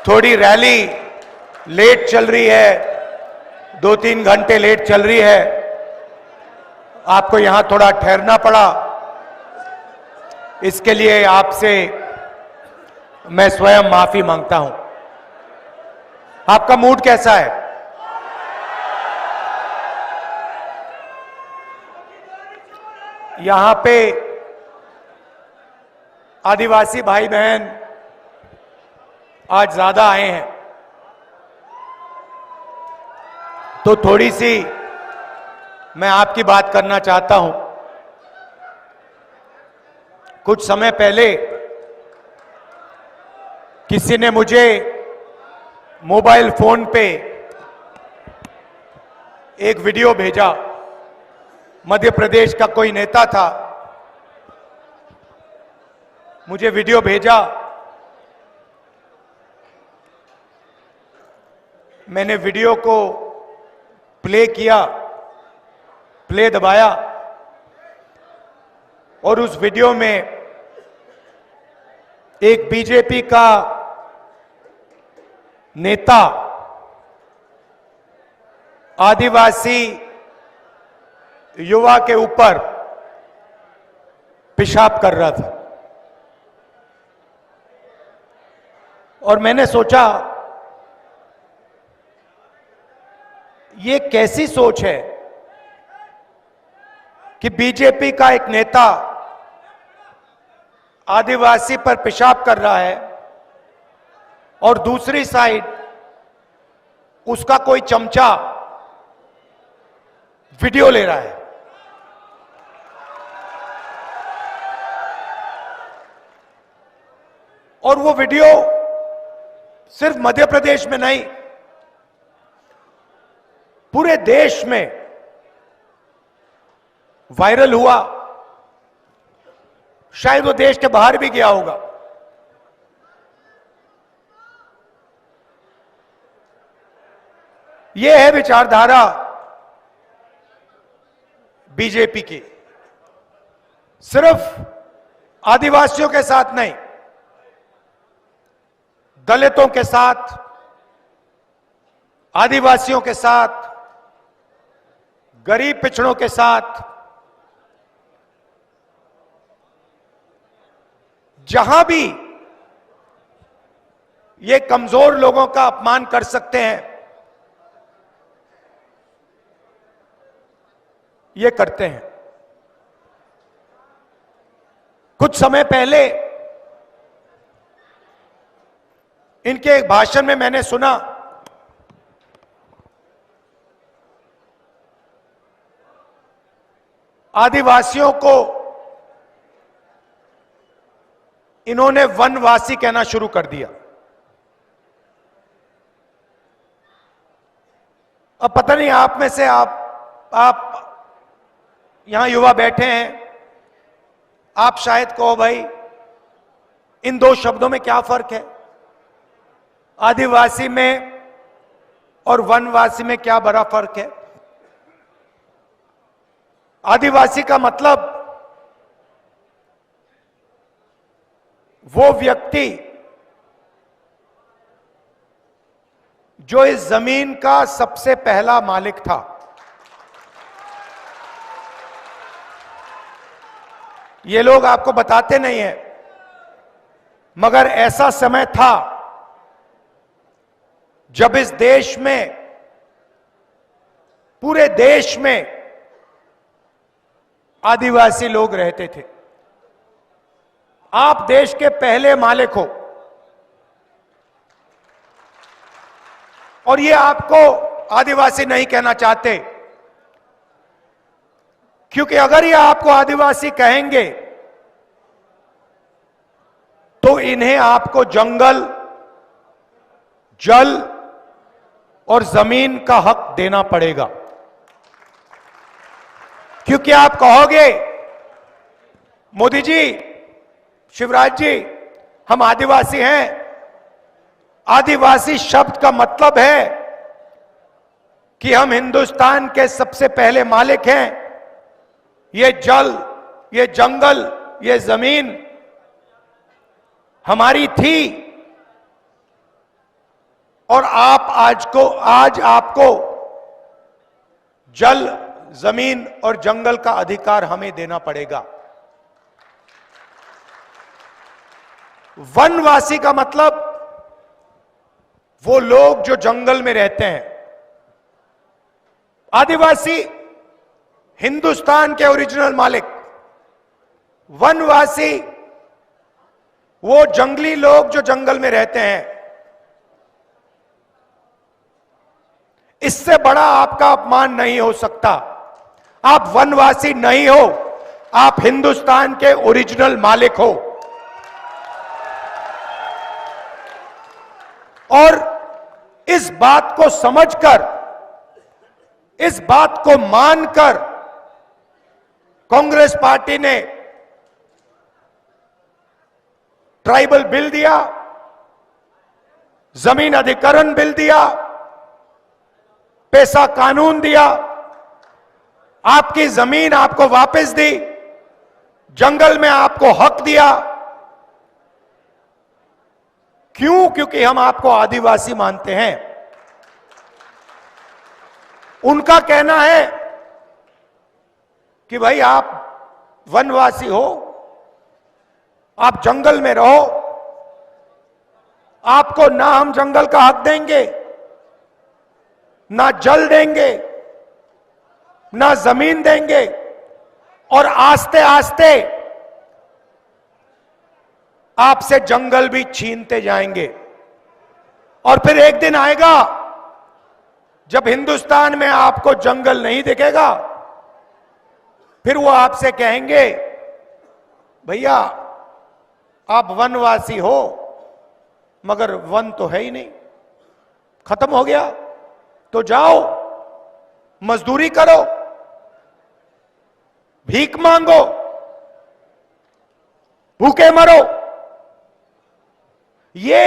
थोड़ी rally late चल रही है, 2-3 घंटे लेट चल रही है, आपको यहां थोड़ा ठहरना पड़ा। इसके लिए आपसे मैं स्वयं माफी मांगता हूं। आपका मूड कैसा है? यहां पे आदिवासी भाई बहन आज ज्यादा आए हैं, तो थोड़ी सी मैं आपकी बात करना चाहता हूं। कुछ समय पहले किसी ने मुझे मोबाइल फोन पे एक वीडियो भेजा। मध्य प्रदेश का कोई नेता था, मुझे वीडियो भेजा। मैंने वीडियो को प्ले किया, प्ले दबाया, और उस वीडियो में एक बीजेपी का नेता आदिवासी युवा के ऊपर पेशाब कर रहा था। और मैंने सोचा, ये कैसी सोच है कि बीजेपी का एक नेता आदिवासी पर पेशाब कर रहा है और दूसरी साइड उसका कोई चमचा वीडियो ले रहा है। और वो वीडियो सिर्फ मध्य प्रदेश में नहीं, पूरे देश में वायरल हुआ। शायद वो देश के बाहर भी गया होगा। ये है विचारधारा बीजेपी की। सिर्फ आदिवासियों के साथ नहीं, दलितों के साथ, आदिवासियों के साथ, गरीब पिछड़ों के साथ, जहां भी ये कमजोर लोगों का अपमान कर सकते हैं, ये करते हैं। कुछ समय पहले इनके एक भाषण में मैंने सुना, आदिवासियों को इन्होंने वनवासी कहना शुरू कर दिया। अब पता नहीं आप में से आप यहां युवा बैठे हैं, आप शायद कहो भाई इन दो शब्दों में क्या फर्क है? आदिवासी में और वनवासी में क्या बड़ा फर्क है? आदिवासी का मतलब वो व्यक्ति जो इस जमीन का सबसे पहला मालिक था। ये लोग आपको बताते नहीं हैं, मगर ऐसा समय था जब इस देश में, पूरे देश में आदिवासी लोग रहते थे। आप देश के पहले मालिक हो, और ये आपको आदिवासी नहीं कहना चाहते, क्योंकि अगर ये आपको आदिवासी कहेंगे तो इन्हें आपको जंगल, जल और जमीन का हक देना पड़ेगा। क्योंकि आप कहोगे मोदी जी, शिवराज जी, हम आदिवासी हैं। आदिवासी शब्द का मतलब है कि हम हिंदुस्तान के सबसे पहले मालिक हैं। ये जल, ये जंगल, ये जमीन हमारी थी, और आज आपको जल, जमीन और जंगल का अधिकार हमें देना पड़ेगा। वनवासी का मतलब वो लोग जो जंगल में रहते हैं। आदिवासी हिंदुस्तान के ओरिजिनल मालिक, वनवासी वो जंगली लोग जो जंगल में रहते हैं। इससे बड़ा आपका अपमान नहीं हो सकता। आप वनवासी नहीं हो, आप हिंदुस्तान के ओरिजिनल मालिक हो। और इस बात को समझकर, इस बात को मानकर कांग्रेस पार्टी ने ट्राइबल बिल दिया, जमीन अधिग्रहण बिल दिया, पैसा कानून दिया, आपकी जमीन आपको वापस दी, जंगल में आपको हक दिया। क्यों? क्योंकि हम आपको आदिवासी मानते हैं। उनका कहना है कि भाई आप वनवासी हो, आप जंगल में रहो, आपको ना हम जंगल का हक देंगे, ना जल देंगे, ना जमीन देंगे, और आस्ते आस्ते आपसे जंगल भी छीनते जाएंगे। और फिर एक दिन आएगा जब हिंदुस्तान में आपको जंगल नहीं दिखेगा, फिर वो आपसे कहेंगे भैया आप वनवासी हो मगर वन तो है ही नहीं, खत्म हो गया, तो जाओ मजदूरी करो, भीख मांगो, भूखे मरो। ये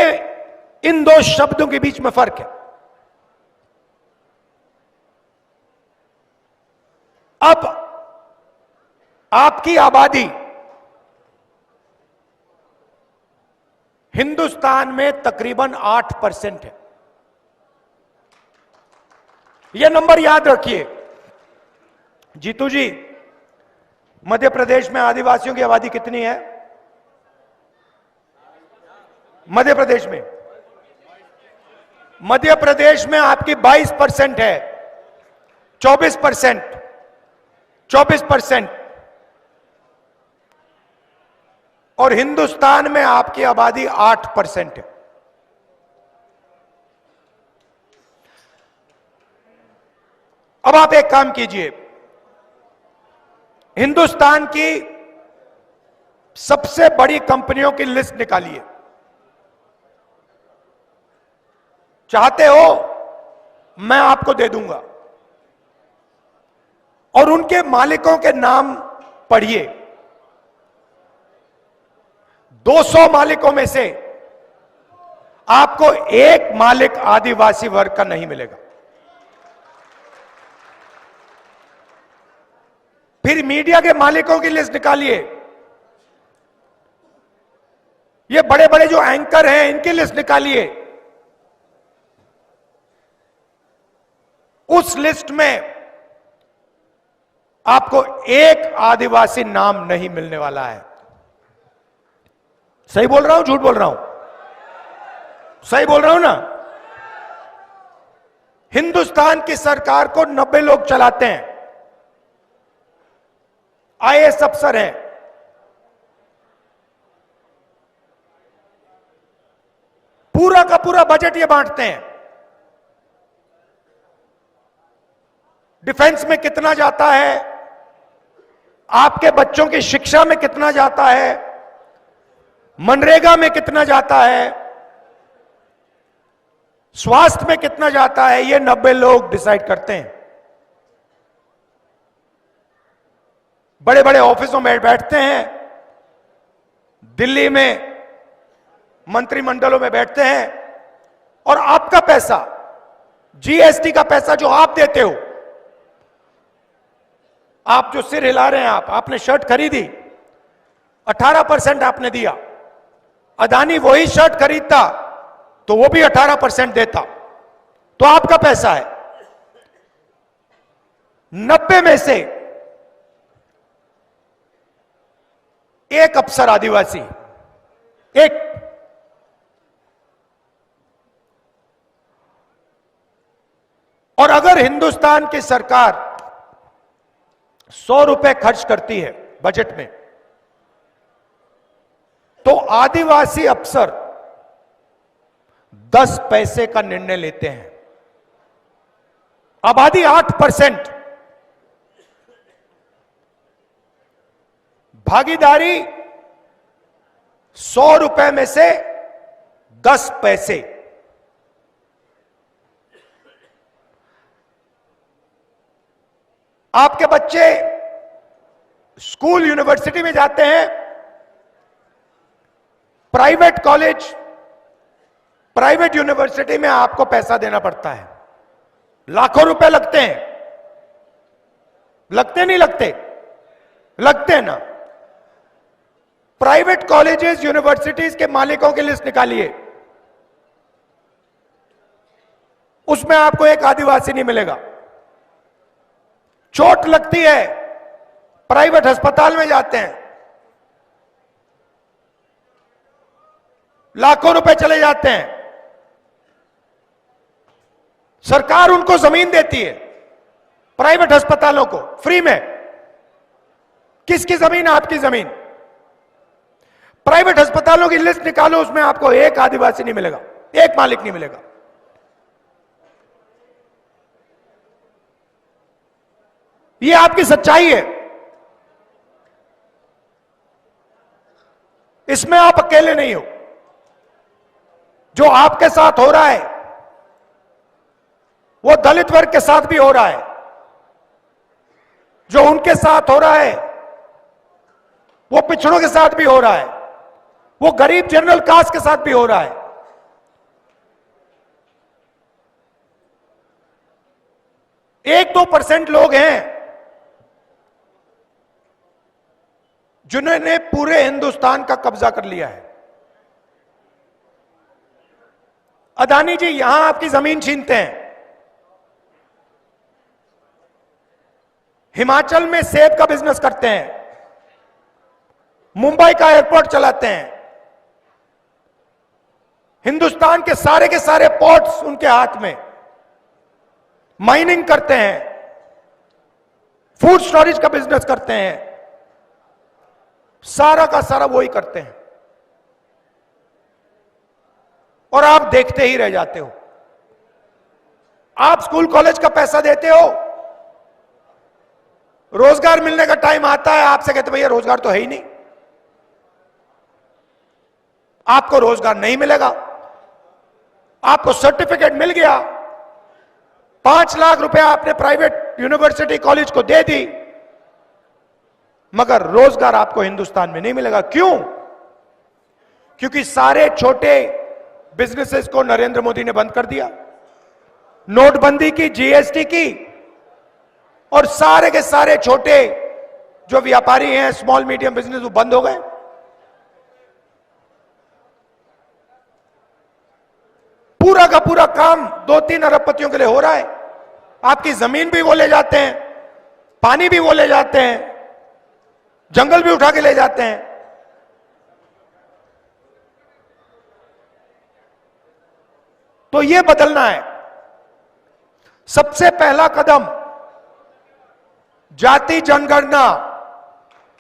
इन दो शब्दों के बीच में फर्क है। अब आपकी आबादी हिंदुस्तान में तकरीबन 8% है। यह नंबर याद रखिए। जीतू जी, मध्य प्रदेश में आदिवासियों की आबादी कितनी है? मध्य प्रदेश में आपकी 22% है, 24%, और हिंदुस्तान में आपकी आबादी 8% है। अब आप एक काम कीजिए, हिंदुस्तान की सबसे बड़ी कंपनियों की लिस्ट निकालिए। चाहते हो मैं आपको दे दूंगा, और उनके मालिकों के नाम पढ़िए। 200 मालिकों में से आपको एक मालिक आदिवासी वर्ग का नहीं मिलेगा। फिर मीडिया के मालिकों की लिस्ट निकालिए। ये बड़े बड़े जो एंकर हैं इनकी लिस्ट निकालिए। उस लिस्ट में आपको एक आदिवासी नाम नहीं मिलने वाला है। सही बोल रहा हूं, झूठ बोल रहा हूं? सही बोल रहा हूं ना? हिंदुस्तान की सरकार को 90 लोग चलाते हैं, आईएएस अफसर हैं। पूरा का पूरा बजट ये बांटते हैं। डिफेंस में कितना जाता है, आपके बच्चों की शिक्षा में कितना जाता है, मनरेगा में कितना जाता है, स्वास्थ्य में कितना जाता है, ये 90 लोग डिसाइड करते हैं। बड़े बड़े ऑफिसों में बैठते हैं, दिल्ली में मंत्रिमंडलों में बैठते हैं, और आपका पैसा, जीएसटी का पैसा जो आप देते हो, आप जो सिर हिला रहे हैं, आपने शर्ट खरीदी, 18% आपने दिया। अदानी वही शर्ट खरीदता तो वो भी 18% देता, तो आपका पैसा है। 90 में से एक अफसर आदिवासी, एक, और अगर हिंदुस्तान की सरकार 100 रुपए खर्च करती है बजट में, तो आदिवासी अफसर 10 पैसे का निर्णय लेते हैं। आबादी 8%, भागीदारी 100 रुपए में से 10 पैसे। आपके बच्चे स्कूल यूनिवर्सिटी में जाते हैं, प्राइवेट कॉलेज, प्राइवेट यूनिवर्सिटी में आपको पैसा देना पड़ता है, लाखों रुपए लगते हैं। लगते नहीं लगते? लगते हैं ना। प्राइवेट कॉलेजेस यूनिवर्सिटीज के मालिकों की लिस्ट निकालिए, उसमें आपको एक आदिवासी नहीं मिलेगा। चोट लगती है, प्राइवेट अस्पताल में जाते हैं, लाखों रुपए चले जाते हैं, सरकार उनको जमीन देती है, प्राइवेट अस्पतालों को फ्री में। किसकी जमीन? आपकी जमीन। प्राइवेट अस्पतालों की लिस्ट निकालो, उसमें आपको एक आदिवासी नहीं मिलेगा, एक मालिक नहीं मिलेगा। ये आपकी सच्चाई है, इसमें आप अकेले नहीं हो। जो आपके साथ हो रहा है वो दलित वर्ग के साथ भी हो रहा है, जो उनके साथ हो रहा है वो पिछड़ों के साथ भी हो रहा है, वो गरीब जनरल कास्ट के साथ भी हो रहा है। 1-2% लोग हैं जिन्होंने पूरे हिंदुस्तान का कब्जा कर लिया है। अदानी जी यहां आपकी जमीन छीनते हैं, हिमाचल में सेब का बिजनेस करते हैं, मुंबई का एयरपोर्ट चलाते हैं, हिंदुस्तान के सारे पोर्ट्स उनके हाथ में, माइनिंग करते हैं, फूड स्टोरेज का बिजनेस करते हैं, सारा का सारा वही करते हैं, और आप देखते ही रह जाते हो। आप स्कूल कॉलेज का पैसा देते हो, रोजगार मिलने का टाइम आता है, आपसे कहते भैया रोजगार तो है ही नहीं, आपको रोजगार नहीं मिलेगा। आपको सर्टिफिकेट मिल गया, 5 लाख रुपया आपने प्राइवेट यूनिवर्सिटी कॉलेज को दे दी, मगर रोजगार आपको हिंदुस्तान में नहीं मिलेगा। क्यों? क्योंकि सारे छोटे बिजनेसेस को नरेंद्र मोदी ने बंद कर दिया, नोटबंदी की, जीएसटी की, और सारे के सारे छोटे जो व्यापारी हैं, स्मॉल मीडियम बिजनेस, वो बंद हो गए। पूरा का पूरा काम 2-3 अरबपतियों के लिए हो रहा है। आपकी जमीन भी वो ले जाते हैं, पानी भी वो ले जाते हैं, जंगल भी उठा के ले जाते हैं। तो ये बदलना है। सबसे पहला कदम जाति जनगणना,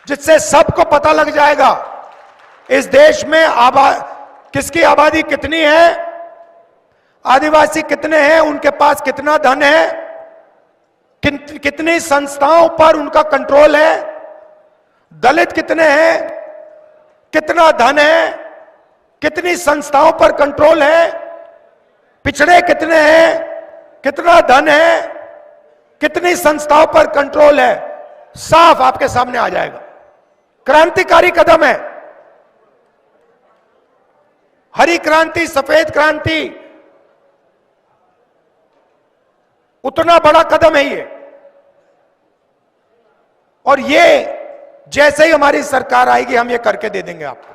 जिससे सबको पता लग जाएगा इस देश में किसकी आबादी कितनी है, आदिवासी कितने हैं, उनके पास कितना धन है, कितनी संस्थाओं पर उनका कंट्रोल है, दलित कितने हैं, कितना धन है, कितनी संस्थाओं पर कंट्रोल है, पिछड़े कितने हैं, कितना धन है, कितनी संस्थाओं पर कंट्रोल है, साफ आपके सामने आ जाएगा। क्रांतिकारी कदम है, हरी क्रांति, सफेद क्रांति, उतना बड़ा कदम है ये। और ये जैसे ही हमारी सरकार आएगी हम ये करके दे देंगे आपको।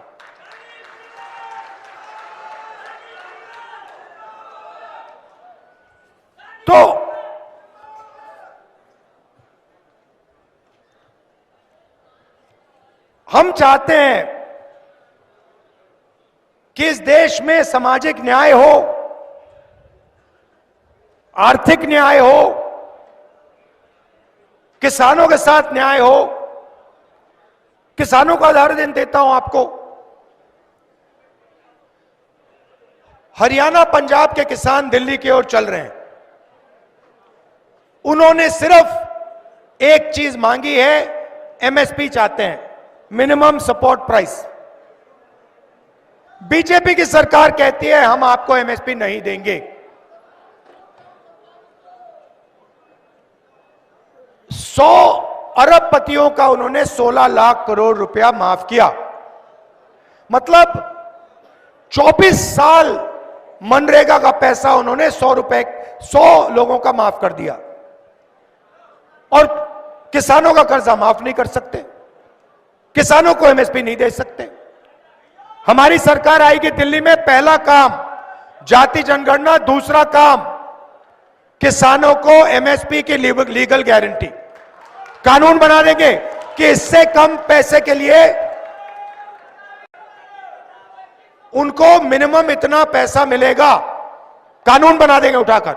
तो हम चाहते हैं कि इस देश में सामाजिक न्याय हो, आर्थिक न्याय हो, किसानों के साथ न्याय हो। किसानों का उदाहरण देता हूं आपको। हरियाणा पंजाब के किसान दिल्ली की ओर चल रहे हैं। उन्होंने सिर्फ एक चीज मांगी है, एमएसपी चाहते हैं, मिनिमम सपोर्ट प्राइस। बीजेपी की सरकार कहती है हम आपको एमएसपी नहीं देंगे। 100 अरबपतियों का उन्होंने 16 लाख करोड़ रुपया माफ किया। मतलब 24 साल मनरेगा का पैसा उन्होंने 100 लोगों का माफ कर दिया। और किसानों का कर्जा माफ नहीं कर सकते, किसानों को एमएसपी नहीं दे सकते। हमारी सरकार आएगी दिल्ली में, पहला काम जाति जनगणना, दूसरा काम किसानों को एमएसपी की लीगल गारंटी। कानून बना देंगे कि इससे कम पैसे के लिए उनको मिनिमम इतना पैसा मिलेगा। कानून बना देंगे उठाकर।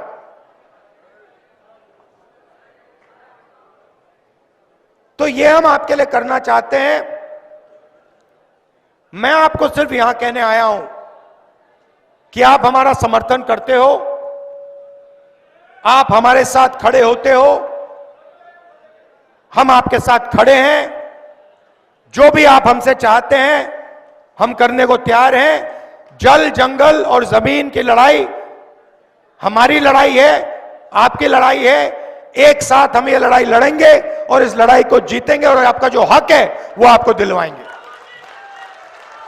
तो ये हम आपके लिए करना चाहते हैं। मैं आपको सिर्फ यहां कहने आया हूं कि आप हमारा समर्थन करते हो, आप हमारे साथ खड़े होते हो, हम आपके साथ खड़े हैं। जो भी आप हमसे चाहते हैं हम करने को तैयार हैं। जल, जंगल और जमीन की लड़ाई हमारी लड़ाई है, आपकी लड़ाई है। एक साथ हम ये लड़ाई लड़ेंगे और इस लड़ाई को जीतेंगे और आपका जो हक है वो आपको दिलवाएंगे।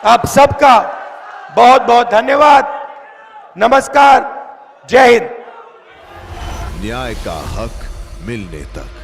आप सबका बहुत बहुत धन्यवाद। नमस्कार, जय हिंद। न्याय का हक मिलने तक।